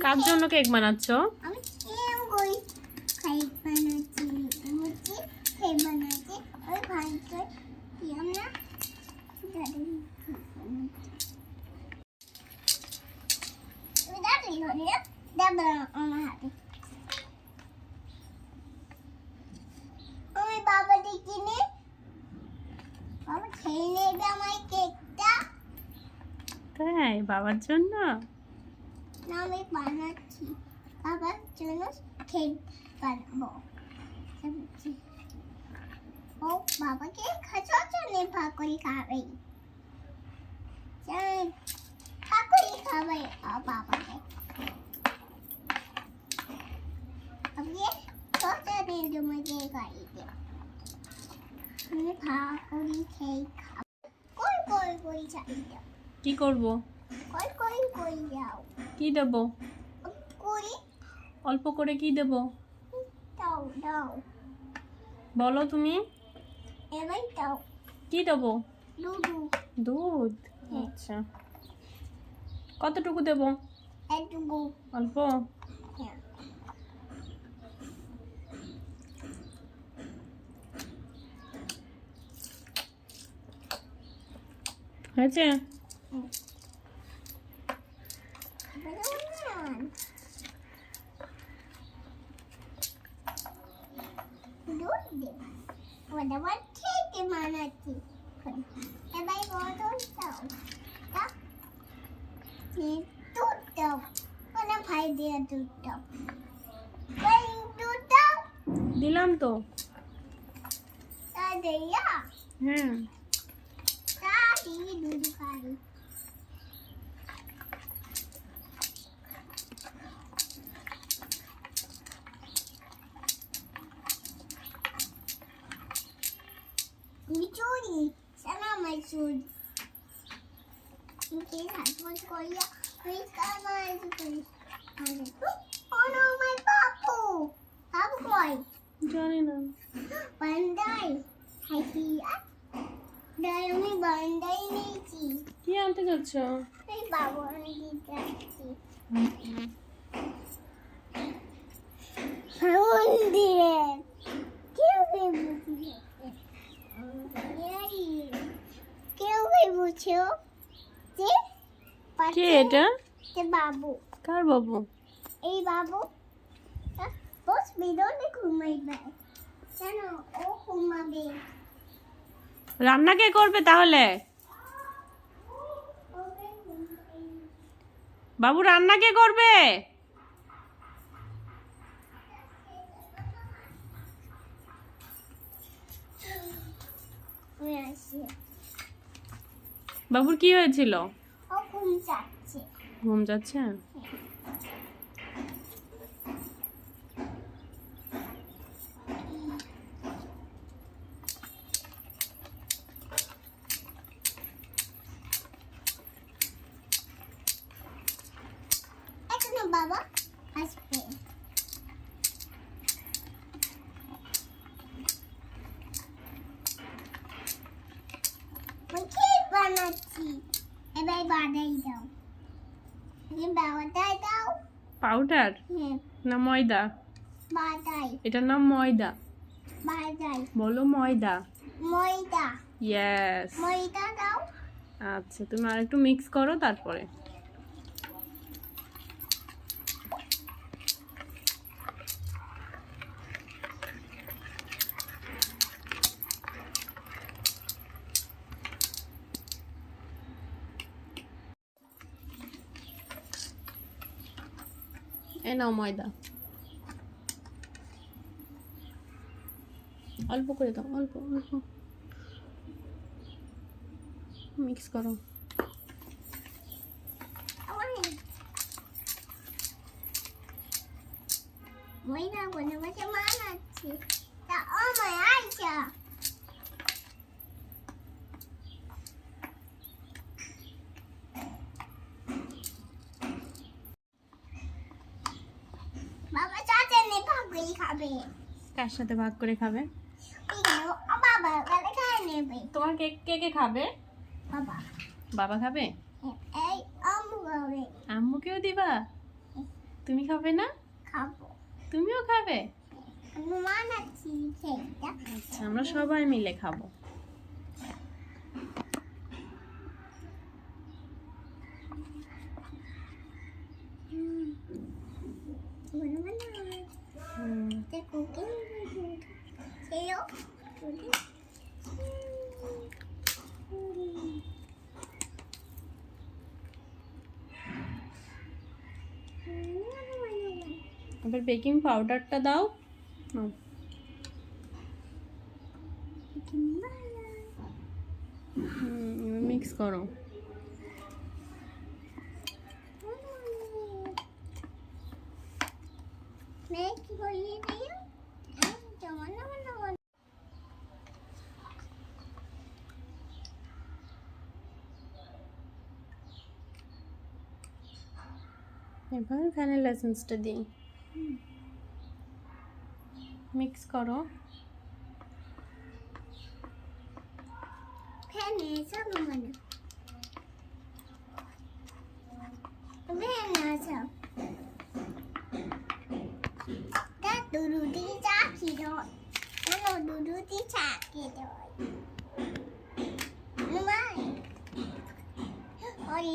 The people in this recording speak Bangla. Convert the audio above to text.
কার জন্য কেক বানাচ্ছ? আমি কেক বানাচ্ছি। কেক বানাচ্ছি। ওই ভাইকে দিলাম না। তুমি দাঁড়ি হলে দেবো আমার হাতে। আমি বাবা কিনে বাবা খেয়ে নেবে আমার কেকটা। তাই বাবার জন্য? না আমি বানাচ্ছি বাবার জন্য কেক বানাবো। ও বাবাকে খাওয়ার জন্য ভাগ করে খাবে। ভাগ করে খাবে বাবাকে। আমি সোজা দিয়ে জমে দিয়ে গাড়ি দিয়ে আমি ভাগ করে খেয়ে খাবো। কই কই কই যাই কি করব? কই কই কই যাও। কি দেব? করি অল্প করে কি দেব? দাও দাও বলো তুমি। এবার দাও। কি দেব? দুধু দুধ। আচ্ছা, কতটুকু দেব? একটু অল্প। হ্যাঁ হয়েছে? দুধ দে ওটা আবার খেতে বানাচ্ছি। এবার বদল দাও দুধ দাও। ওটা ভাই দিয়ে দুধ দাও। দুধ দাও। দিলাম তো। তা দেয়া হ্যাঁ। তা দিয়ে দুধ খাই। Churi, sana mai churi. Okay, that's what Korea. Please come on, please. Oh no, my papu. Papu boy. জানি না। Bandai. Hi, here. Dai, আমি bandai নিয়েছি। কি আনতে যাচ্ছ? এই বাবু আমি দিতে যাচ্ছি। দিয়ে কেউ বুঝি কেউ বুঝছো যে কে এটা? বাবু। কার বাবু? এই বাবু বস বিদনে ঘুমাইবে কেন ও ঘুমাবে। রান্না কে করবে তাহলে? বাবু রান্না কে করবে? বাবুর কি হয়েছিল? ও ঘুম যাচ্ছে। ঘুম যাচ্ছে? এখনো বাবা আসবে। কেক বানাচ্ছি। এবার বাদাই দাও। বাদাই দাও। পাউডার হ্যাঁ না ময়দা? বাদাই এটার নাম ময়দা। বাদাই বলো ময়দা। ময়দা ইয়েস। ময়দা দাও। আচ্ছা, তুমি আর একটু মিক্স করো তারপরে। এ নাও ময়দা। অল্প করে দাও, অল্প অল্প মিক্স করো। ময়দা বনে বসে বানাচ্ছি। তা ও মাই আইসা বাবা চাচা নে ভাগই খাবে। কার সাথে ভাগ করে খাবে? বাবা গেলে খাই নেবে। তোমার কে কে কে খাবে? বাবা বাবা খাবে? এই আম্মু খাবে। আম্মুকেও দিবা? তুমি খাবে না? খাবো তুমিও খাবে? আমি বানাচ্ছি সেইটা আচ্ছা, আমরা সবাই মিলে খাবো। হুম, কুকিং সেও এবার বেকিং পাউডারটা দাও। হুম, এবার মিক্স করো। কি করিয়ে দিও জমা না এবার ভ্যানিলা এসেন্সটা দিই, মিক্স করো। ফ্যানে সব মানে ফ্যানে সব তা দুধি চা কি দাও কোনো দুধি চা কি দাও মাই ওই